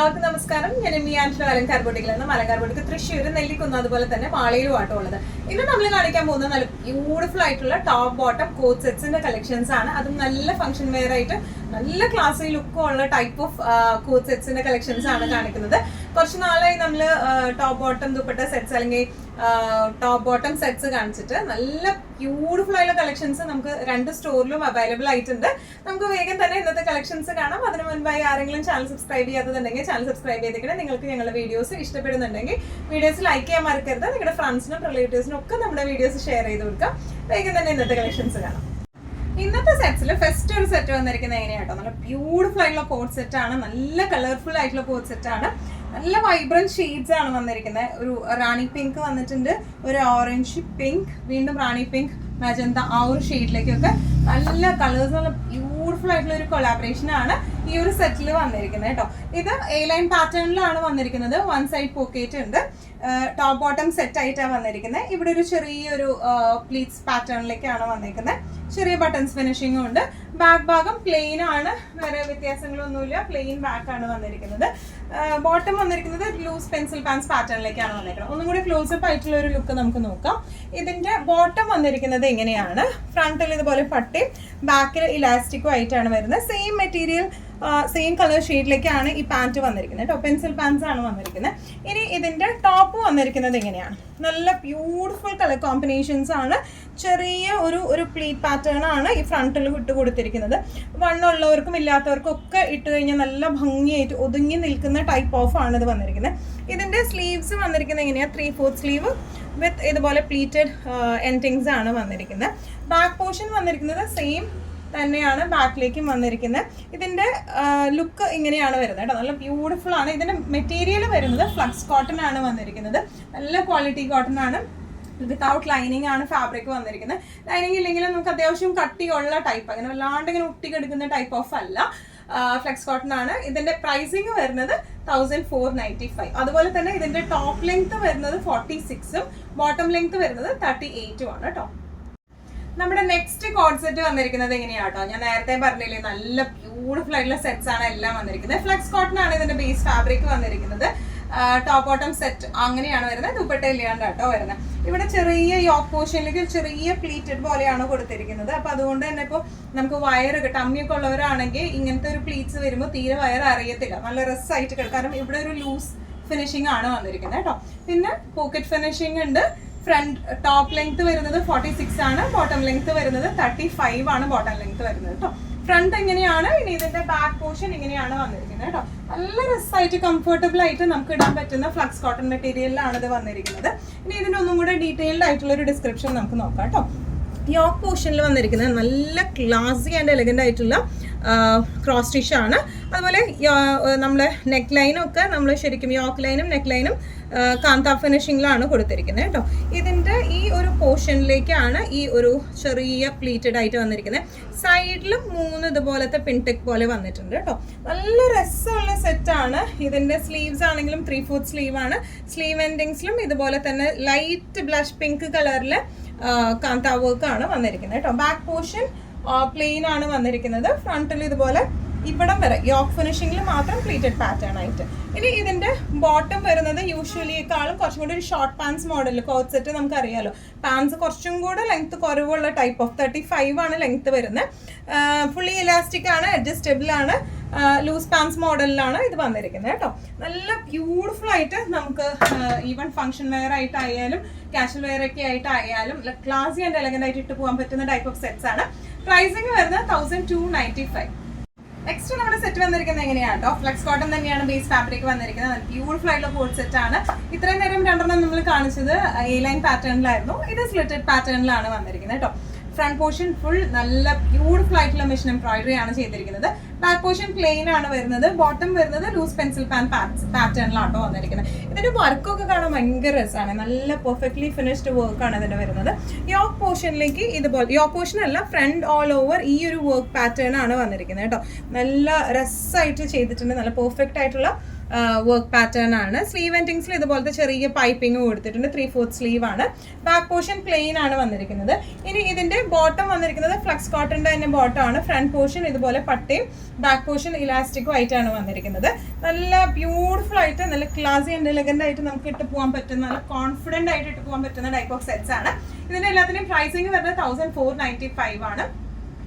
എല്ലാവർക്കും നമസ്കാരം. ഞാൻ മിയാൻഷിലെ അലങ്കാർ ബോട്ടിക്കിലാണ്. അലങ്കാർ ബോട്ടിക്ക് തൃശ്ശൂർ, നെല്ലിക്കുന്ന്, അതുപോലെ തന്നെ പാളയിലും ആട്ടോ ഉള്ളത്. ഇന്ന് നമ്മൾ കാണിക്കാൻ പോകുന്ന നല്ല ബ്യൂട്ടിഫുൾ ആയിട്ടുള്ള ടോപ്പ് ബോട്ടം കോട്ട് സെറ്റ്സിന്റെ കളക്ഷൻസ് ആണ്. അതും നല്ല ഫംഗ്ഷൻ വെയർ ആയിട്ട് നല്ല ക്ലാസ്സിൽ ലുക്കും ഉള്ള ടൈപ്പ് ഓഫ് കോട്ട് സെറ്റ്സിന്റെ കളക്ഷൻസ് ആണ് കാണിക്കുന്നത്. കുറച്ച് നാളായി നമ്മൾ ടോപ്പ് ബോട്ടം ദുപ്പട്ട സെറ്റ്സ് അല്ലെങ്കിൽ ടോപ്പ് ബോട്ടം സെറ്റ്സ് കാണിച്ചിട്ട് നല്ല ബ്യൂട്ടിഫുൾ ആയിട്ടുള്ള കളക്ഷൻസ് നമുക്ക് രണ്ട് സ്റ്റോറിലും അവൈലബിൾ ആയിട്ടുണ്ട്. നമുക്ക് വേഗം തന്നെ ഇന്നത്തെ കളക്ഷൻസ് കാണാം. അതിന് മുൻപായി ആരെങ്കിലും ചാനൽ സബ്സ്ക്രൈബ് ചെയ്യാത്തതുണ്ടെങ്കിൽ ചാനൽ സബ്സ്ക്രൈബ് ചെയ്തിട്ട് നിങ്ങൾക്ക് ഞങ്ങളുടെ വീഡിയോസ് ഇഷ്ടപ്പെടുന്നുണ്ടെങ്കിൽ വീഡിയോസ് ലൈക്ക് ചെയ്യാൻ മറക്കരുത്. നിങ്ങളുടെ ഫ്രണ്ട്സിനും റിലേറ്റീവ്സിനും ഒക്കെ നമ്മുടെ വീഡിയോസ് ഷെയർ ചെയ്ത് കൊടുക്കാം. വേഗം തന്നെ ഇന്നത്തെ കളക്ഷൻസ് കാണാം. ഇന്നത്തെ സെറ്റ്സിൽ ഫസ്റ്റ് ഒരു സെറ്റ് വന്നിരിക്കുന്നത് എങ്ങനെയാട്ടോ, നല്ല ബ്യൂട്ടിഫുൾ ആയിട്ടുള്ള കോട്ട് സെറ്റ് ആണ്. നല്ല കളർഫുൾ ആയിട്ടുള്ള കോട്ട് സെറ്റ് ആണ്. നല്ല വൈബ്രന്റ് ഷെയ്ഡ്സ് ആണ് വന്നിരിക്കുന്നത്. ഒരു റാണി പിങ്ക് വന്നിട്ടുണ്ട്, ഒരു ഓറഞ്ച് പിങ്ക്, വീണ്ടും റാണി പിങ്ക്, മജന്ത, ആ ഒരു ഷെയ്ഡിലേക്കൊക്കെ നല്ല കളേഴ്സ്, നല്ല ബ്യൂട്ടിഫുൾ ആയിട്ടുള്ള ഒരു കൊളാബറേഷൻ ആണ് ഈ ഒരു സെറ്റിൽ വന്നിരിക്കുന്നത് കേട്ടോ. ഇത് എ ലൈൻ പാറ്റേണിലാണ് വന്നിരിക്കുന്നത്. വൺ സൈഡ് പോക്കറ്റ് ഉണ്ട്. ടോപ്പ് ബോട്ടം സെറ്റ് ആയിട്ടാണ് വന്നിരിക്കുന്നത്. ഇവിടെ ഒരു ചെറിയൊരു പ്ലീറ്റ്സ് പാറ്റേണിലേക്കാണ് വന്നിരിക്കുന്നത്. ചെറിയ ബട്ടൺസ് ഫിനിഷിംഗും ഉണ്ട്. ബാക്ക് ഭാഗം പ്ലെയിൻ ആണ്, വേറെ വ്യത്യാസങ്ങളൊന്നുമില്ല. പ്ലെയിൻ ബാക്ക് ആണ് വന്നിരിക്കുന്നത്. ബോട്ടം വന്നിരിക്കുന്നത് ലൂസ് പെൻസിൽ പാൻസ് പാറ്റേണിലേക്കാണ് വന്നിരിക്കുന്നത്. ഒന്നും കൂടി ക്ലോസപ്പ് ആയിട്ടുള്ള ഒരു ലുക്ക് നമുക്ക് നോക്കാം. ഇതിന്റെ ബോട്ടം വന്നിരിക്കുന്നത് എങ്ങനെയാണ്, ഫ്രണ്ടിൽ ഇതുപോലെ പട്ടി, ബാക്കിൽ ഇലാസ്റ്റിക്കും ആയിട്ടാണ് വരുന്നത്. സെയിം മെറ്റീരിയൽ, സെയിം കളർ ഷെയ്ഡിലേക്കാണ് ഈ പാൻറ് വന്നിരിക്കുന്നത് കേട്ടോ. പെൻസിൽ പാൻസ് ആണ് വന്നിരിക്കുന്നത്. ഇനി ഇതിന്റെ ടോപ്പ് വന്നിരിക്കുന്നത് എങ്ങനെയാണ്, നല്ല ബ്യൂട്ടിഫുൾ കളർ കോമ്പിനേഷൻസ് ആണ്. ചെറിയ ഒരു പ്ലീറ്റ് പാറ്റേൺ ആണ് ഈ ഫ്രണ്ടിൽ വിട്ട് കൊടുത്തിരിക്കുന്നത്. വണ്ണമുള്ളവർക്കും ഇല്ലാത്തവർക്കും ഒക്കെ ഇട്ട് കഴിഞ്ഞാൽ നല്ല ഭംഗിയായിട്ട് ഒതുങ്ങി നിൽക്കുന്ന ടൈപ്പ് ഓഫ് ആണ് ഇത് വന്നിരിക്കുന്നത്. ഇതിന്റെ സ്ലീവ്സ് വന്നിരിക്കുന്നത് എങ്ങനെയാണ്, 3/4 സ്ലീവ് വിത്ത് ഇതുപോലെ പ്ലീറ്റഡ് എൻഡിങ്സ് ആണ് വന്നിരിക്കുന്നത്. ബാക്ക് പോർഷൻ വന്നിരിക്കുന്നത് സെയിം തന്നെയാണ് ബാക്കിലേക്കും വന്നിരിക്കുന്നത്. ഇതിന്റെ ലുക്ക് ഇങ്ങനെയാണ് വരുന്നത് കേട്ടോ. നല്ല ബ്യൂട്ടിഫുൾ ആണ്. ഇതിന്റെ മെറ്റീരിയൽ വരുന്നത് ഫ്ലക്സ് കോട്ടൺ ആണ് വന്നിരിക്കുന്നത്. നല്ല ക്വാളിറ്റി കോട്ടൺ ആണ്. വിത്തൗട്ട് ലൈനിങ് ആണ് ഫാബ്രിക് വന്നിരിക്കുന്നത്. ലൈനിങ് ഇല്ലെങ്കിലും നമുക്ക് അത്യാവശ്യം കട്ടിയുള്ള ടൈപ്പ്, അങ്ങനെ വല്ലാണ്ട് ഇങ്ങനെ ഒട്ടിക്കെടുക്കുന്ന ടൈപ്പ് ഓഫ് അല്ല. ഫ്ലെക്സ് കോട്ടൺ ആണ്. ഇതിന്റെ പ്രൈസിങ് വരുന്നത് 1495. അതുപോലെ തന്നെ ഇതിന്റെ ടോപ്പ് ലെങ്ത് വരുന്നത് 46ഉം ബോട്ടം ലെങ്ത് വരുന്നത് 38ഉം ആണ് കേട്ടോ. നമ്മുടെ നെക്സ്റ്റ് കോഡ് സെറ്റ് വന്നിരിക്കുന്നത് എങ്ങനെയാട്ടോ, ഞാൻ നേരത്തെ പറഞ്ഞില്ലേ നല്ല ബ്യൂട്ടിഫുൾ ആയിട്ടുള്ള സെറ്റ്സ് ആണ് എല്ലാം വന്നിരിക്കുന്നത്. ഫ്ലെക്സ് കോട്ടൺ ആണ് ഇതിന്റെ ബേസ് ഫാബ്രിക് വന്നിരിക്കുന്നത്. ടോപ്പ് ബോട്ടം സെറ്റ് അങ്ങനെയാണ് വരുന്നത്. ദുപ്പട്ട ഇല്ലാണ്ട് കേട്ടോ വരുന്നത്. ഇവിടെ ചെറിയ യോക്ക് പോർഷനിലേക്ക് ചെറിയ പ്ലീറ്റഡ് പോലെയാണ് കൊടുത്തിരിക്കുന്നത്. അപ്പൊ അതുകൊണ്ട് തന്നെ ഇപ്പോൾ നമുക്ക് വയർ ടമ്മിയൊക്കെ ഉള്ളവരാണെങ്കിൽ ഇങ്ങനത്തെ ഒരു പ്ലീറ്റ്സ് വരുമ്പോൾ തീരെ വയർ അറിയത്തില്ല, നല്ല രസമായിട്ട് കിടക്കും. കാരണം ഇവിടെ ഒരു ലൂസ് ഫിനിഷിംഗ് ആണ് വന്നിരിക്കുന്നത് കേട്ടോ. പിന്നെ പോക്കറ്റ് ഫിനിഷിംഗ് ഉണ്ട്. ഫ്രണ്ട് ടോപ്പ് ലെങ്ത് വരുന്നത് 46 ആണ്, ബോട്ടം ലെങ്ത് വരുന്നത് 35 ആണ് ബോട്ടം ലെങ്ത് വരുന്നത് കേട്ടോ. ഫ്രണ്ട് എങ്ങനെയാണ്, ഇനി ഇതിന്റെ ബാക്ക് പോർഷൻ ഇങ്ങനെയാണ് വന്നിരിക്കുന്നത് കേട്ടോ. നല്ല രസമായിട്ട് കംഫർട്ടബിൾ ആയിട്ട് നമുക്ക് ഇടാൻ പറ്റുന്ന ഫ്ലക്സ് കോട്ടൺ മെറ്റീരിയലിലാണ് ഇത് വന്നിരിക്കുന്നത്. ഇനി ഇതിന്റെ ഒന്നും കൂടെ ഡീറ്റെയിൽഡ് ആയിട്ടുള്ള ഒരു ഡിസ്ക്രിപ്ഷൻ നമുക്ക് നോക്കാം കേട്ടോ. യോക്ക് പോർഷനിൽ വന്നിരിക്കുന്നത് നല്ല ക്ലാസി ആൻഡ് എലഗന്റ് ആയിട്ടുള്ള ക്രോസ് സ്റ്റിച്ച് ആണ്. അതുപോലെ നമ്മളെ നെക്ക് ലൈനും ഒക്കെ നമ്മൾ ശരിക്കും യോക്ക് ലൈനും നെക്ക് ലൈനും കാന്ത ഫിനിഷിങ്ങിലാണ് കൊടുത്തിരിക്കുന്നത് കേട്ടോ. ഇതിൻ്റെ ഈ ഒരു പോർഷനിലേക്കാണ് ഈ ഒരു ചെറിയ പ്ലീറ്റഡ് ആയിട്ട് വന്നിരിക്കുന്നത്. സൈഡിലും 3 ഇതുപോലത്തെ പിൻടെക് പോലെ വന്നിട്ടുണ്ട് കേട്ടോ. നല്ല രസമുള്ള സെറ്റാണ്. ഇതിൻ്റെ സ്ലീവ്സ് ആണെങ്കിലും 3/4 സ്ലീവ് ആണ്. സ്ലീവ് എൻഡിങ്സിലും ഇതുപോലെ തന്നെ ലൈറ്റ് ബ്ലഷ് പിങ്ക് കളറിൽ കാന്ത വർക്ക് ആണ് വന്നിരിക്കുന്നത് കേട്ടോ. ബാക്ക് പോർഷൻ പ്ലെയിൻ ആണ് വന്നിരിക്കുന്നത്. ഫ്രണ്ടിൽ ഇതുപോലെ ഇവിടം വരെ യോക്ക് ഫിനിഷിംഗിൽ മാത്രം പ്ലീറ്റഡ് പാറ്റേൺ ആയിട്ട്. ഇനി ഇതിന്റെ ബോട്ടം വരുന്നത് യൂഷ്വലിയേക്കാളും കുറച്ചും കൂടി ഒരു short pants model coat set നമുക്കറിയാലോ. പാൻസ് കുറച്ചും കൂടെ ലെങ്ത് കുറവുള്ള ടൈപ്പ് ഓഫ് 35 ആണ് ലെങ്ത് വരുന്നത്. ഫുള്ളി ഇലാസ്റ്റിക് ആണ്, അഡ്ജസ്റ്റബിൾ ആണ്, ലൂസ് പാൻസ് മോഡലിലാണ് ഇത് വന്നിരിക്കുന്നത് കേട്ടോ. നല്ല ബ്യൂട്ടിഫുൾ ആയിട്ട് നമുക്ക് ഈവൻ ഫംഗ്ഷൻ വെയർ ആയിട്ടായാലും കാഷ്വൽ വെയർ ഒക്കെ ആയിട്ടായാലും ക്ലാസി ആൻഡ് എലഗന്റ് ആയിട്ട് ഇട്ട് പോകാൻ പറ്റുന്ന ടൈപ്പ് ഓഫ് സെറ്റ്സ് ആണ്. പ്രൈസിങ് വരുന്നത് 1295. നെക്സ്റ്റ് നമ്മുടെ സെറ്റ് വന്നിരിക്കുന്നത് എങ്ങനെയാട്ടോ, ഫ്ലെക്സ് കോട്ടൺ തന്നെയാണ് ബേസ് ഫാബ്രിക് വന്നിരിക്കുന്നത്. നല്ല ബ്യൂട്ടിഫുൾ ആയിട്ടുള്ള കോട്ട് സെറ്റ് ആണ്. ഇത്രയും നേരം രണ്ടെണ്ണം നമ്മൾ കാണിച്ചത് എ ലൈൻ പാറ്റേണിലായിരുന്നു. ഇത് സ്ലിറ്റഡ് പാറ്റേണിലാണ് വന്നിരിക്കുന്നത് കേട്ടോ. ഫ്രണ്ട് പോർഷൻ ഫുൾ നല്ല ബ്യൂട്ടിഫുൾ ആയിട്ടുള്ള മെഷീൻ എംബ്രോയിഡറി ആണ് ചെയ്തിരിക്കുന്നത്. ബാക്ക് പോർഷൻ പ്ലെയിൻ ആണ് വരുന്നത്. ബോട്ടം വരുന്നത് ലൂസ് പെൻസിൽ പാറ്റേണിലാട്ടോ വന്നിരിക്കുന്നത്. ഇതിന്റെ വർക്കൊക്കെ കാണാൻ ഭയങ്കര രസമാണ്. നല്ല പെർഫെക്റ്റ്ലി ഫിനിഷ്ഡ് വർക്കാണ് ഇതിന്റെ വരുന്നത്. യോക്ക് പോർഷനിലേക്ക് ഇതുപോലെ, യോക്ക് പോർഷൻ അല്ല, ഫ്രണ്ട് ഓൾ ഓവർ ഈ ഒരു വർക്ക് പാറ്റേൺ ആണ് വന്നിരിക്കുന്നത് കേട്ടോ. നല്ല രസമായിട്ട് ചെയ്തിട്ടുണ്ട്. നല്ല പെർഫെക്റ്റ് ആയിട്ടുള്ള വർക്ക് പാറ്റേൺ ആണ്. സ്ലീവ് എൻഡിങ്സിൽ ഇതുപോലത്തെ ചെറിയ പൈപ്പിംഗ് കൊടുത്തിട്ടുണ്ട്. 3/4 സ്ലീവ് ആണ്. ബാക്ക് പോർഷൻ പ്ലെയിൻ ആണ് വന്നിരിക്കുന്നത്. ഇനി ഇതിന്റെ ബോട്ടം വന്നിരിക്കുന്നത് ഫ്ലക്സ് കോട്ടന്റെ തന്നെ ബോട്ടം ആണ്. ഫ്രണ്ട് പോർഷൻ ഇതുപോലെ പട്ടയും ബാക്ക് പോർഷൻ ഇലാസ്റ്റിക്കും ആയിട്ടാണ് വന്നിരിക്കുന്നത്. നല്ല ബ്യൂട്ടിഫുൾ ആയിട്ട് നല്ല ക്ലാസി ആൻഡ് എലഗന്റ് ആയിട്ട് നമുക്ക് ഇട്ട് പോകാൻ പറ്റുന്ന, നല്ല കോൺഫിഡന്റ് ആയിട്ട് ഇട്ട് പോകാൻ പറ്റുന്ന ടൈപ്പ് ഓഫ് സെറ്റ്സ് ആണ്. ഇതിന്റെ എല്ലാത്തിനും പ്രൈസിങ് വരുന്നത് 1495 ആണ്.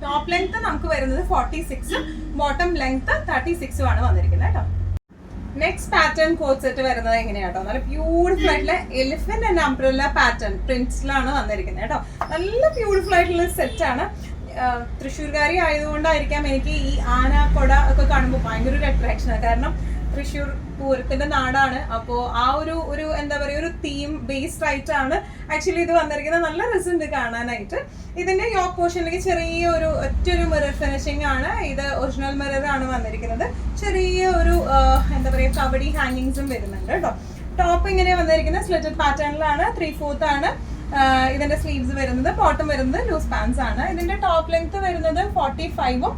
ടോപ്പ് ലെങ്ത് നമുക്ക് വരുന്നത് 46, ബോട്ടം ലെങ്ത് 36 ആണ് വന്നിരിക്കുന്നത് കേട്ടോ. നെക്സ്റ്റ് പാറ്റേൺ കോട്ട് സെറ്റ് വരുന്നത് എങ്ങനെയാട്ടോ, നല്ല ബ്യൂട്ടിഫുൾ ആയിട്ടുള്ള എലിഫന്റ് ആൻഡ് അംബ്രല്ല പാറ്റേൺ പ്രിന്റ്സിലാണ് വന്നിരിക്കുന്നത് കേട്ടോ. നല്ല ബ്യൂട്ടിഫുൾ ആയിട്ടുള്ള സെറ്റ് ആണ്. തൃശ്ശൂർകാരി ആയതുകൊണ്ടായിരിക്കാം എനിക്ക് ഈ ആന കൊട ഒക്കെ കാണുമ്പോൾ ഭയങ്കര ഒരു അട്രാക്ഷനാണ്. കാരണം തൃശ്ശൂർ പൂരത്തിന്റെ നാടാണ്. അപ്പോൾ ആ ഒരു എന്താ പറയുക, ഒരു തീം ബേസ്ഡ് ആയിട്ടാണ് ആക്ച്വലി ഇത് വന്നിരിക്കുന്നത്. നല്ല രസമുണ്ട് കാണാനായിട്ട്. ഇതിന്റെ യോക്ക് പോർഷനിലേക്ക് ചെറിയ ഒറ്റൊരു മിറർ ഫിനിഷിംഗ് ആണ്. ഇത് ഒറിജിനൽ മിറർ ആണ് വന്നിരിക്കുന്നത്. ചെറിയ ഒരു എന്താ പറയുക, കബഡി ഹാങ്ങിങ്സും വരുന്നുണ്ട് കേട്ടോ. ടോപ്പ് ഇങ്ങനെ വന്നിരിക്കുന്നത് സ്ലിറ്റഡ് പാറ്റേണിലാണ്. 3/4 ആണ് ഇതിന്റെ സ്ലീവ്സ് വരുന്നത്. ബോട്ടം വരുന്നത് ലൂസ് പാൻസ് ആണ്. ഇതിന്റെ ടോപ്പ് ലെങ്ത് വരുന്നത് 45ഉം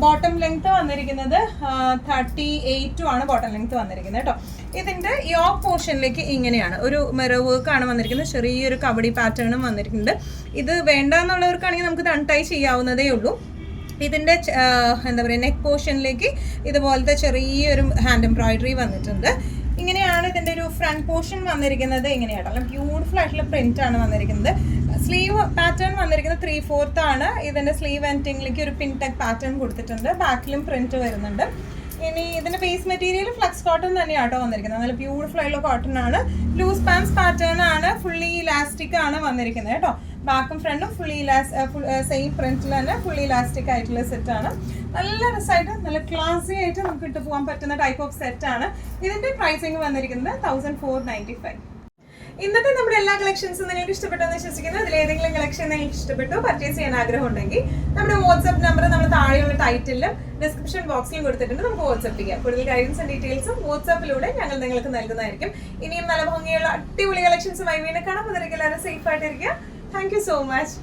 ബോട്ടം ലെങ്ത് വന്നിരിക്കുന്നത് 38ഉം ആണ് ബോട്ടം ലെങ്ത് വന്നിരിക്കുന്നത് കേട്ടോ. ഇതിന്റെ യോക്ക് പോർഷനിലേക്ക് ഇങ്ങനെയാണ് ഒരു മിറർ വർക്ക് ആണ് വന്നിരിക്കുന്നത്. ചെറിയൊരു കബഡി പാറ്റേണും വന്നിരിക്കുന്നുണ്ട്. ഇത് വേണ്ട എന്നുള്ളവർക്കാണെങ്കിൽ നമുക്ക് അൺടൈ ചെയ്യാവുന്നതേ ഉള്ളൂ. ഇതിന്റെ എന്താ പറയുക, നെക്ക് പോർഷനിലേക്ക് ഇതുപോലത്തെ ചെറിയൊരു ഹാൻഡ് എംബ്രോയിഡറി വന്നിട്ടുണ്ട്. ഇങ്ങനെയാണ് ഇതിന്റെ ഒരു ഫ്രണ്ട് പോർഷൻ വന്നിരിക്കുന്നത്. ഇങ്ങനെയാണ് നല്ല ബ്യൂട്ടിഫുൾ ആയിട്ടുള്ള പ്രിന്റ് ആണ് വന്നിരിക്കുന്നത്. സ്ലീവ് പാറ്റേൺ വന്നിരിക്കുന്നത് 3/4 ആണ്. ഇതിന്റെ സ്ലീവ് എൻഡിങ്ങിലേക്ക് ഒരു പിൻ ടെക് പാറ്റേൺ കൊടുത്തിട്ടുണ്ട്. ബാക്കിലും പ്രിന്റ് വരുന്നുണ്ട്. ഇനി ഇതിന്റെ ബേസ് മെറ്റീരിയൽ ഫ്ലക്സ് കോട്ടൺ തന്നെയാട്ടോ വന്നിരിക്കുന്നത്. നല്ല ബ്യൂട്ടിഫുൾ ആയിട്ടുള്ള കോട്ടൺ ആണ്. ലൂസ് പാൻസ് പാറ്റേൺ ആണ്. ഫുള്ളി ഇലാസ്റ്റിക് ആണ് വന്നിരിക്കുന്നത് കേട്ടോ. ബാക്കും ഫ്രണ്ടും ഫുള്ളി സെയിം പ്രിന്റിൽ തന്നെ ഫുള്ളി ഇലാസ്റ്റിക് ആയിട്ടുള്ള സെറ്റ് ആണ്. നല്ല രസമായിട്ട് നല്ല ക്ലാസി ആയിട്ട് നമുക്ക് ഇട്ട് പോകാൻ പറ്റുന്ന ടൈപ്പ് ഓഫ് സെറ്റ് ആണ്. ഇതിന്റെ പ്രൈസിങ് വന്നിരിക്കുന്നത് 1495. ഇന്നത്തെ നമ്മുടെ എല്ലാ കളക്ഷൻസും നിങ്ങൾക്ക് ഇഷ്ടപ്പെട്ടെന്ന് വിശ്വസിക്കുന്നു. അതിൽ ഏതെങ്കിലും കളക്ഷൻ നിങ്ങൾക്ക് ഇഷ്ടപ്പെട്ടു, പർച്ചേസ് ചെയ്യാൻ ആഗ്രഹം ഉണ്ടെങ്കിൽ നമ്മുടെ വാട്സ്ആപ്പ് നമ്പർ നമ്മൾ താഴെയുള്ള ടൈറ്റിലും ഡിസ്ക്രിപ്ഷൻ ബോക്സിലും കൊടുത്തിട്ടുണ്ട്. നമുക്ക് വാട്സ്ആപ്പ് ചെയ്യാം. കൂടുതൽ ഗൈഡൻസ് ആൻഡ് ഡീറ്റെയിൽസും വാട്സ്ആപ്പിലൂടെ ഞങ്ങൾ നിങ്ങൾക്ക് നൽകുന്നതായിരിക്കും. ഇനിയും നല്ല ഭംഗിയുള്ള അടിപൊളി കളക്ഷൻസുമായി വീണ്ടും കാണാം. അതിലേക്ക് എല്ലാവരും സേഫ് ആയിട്ടിരിക്കുക. Thank you so much.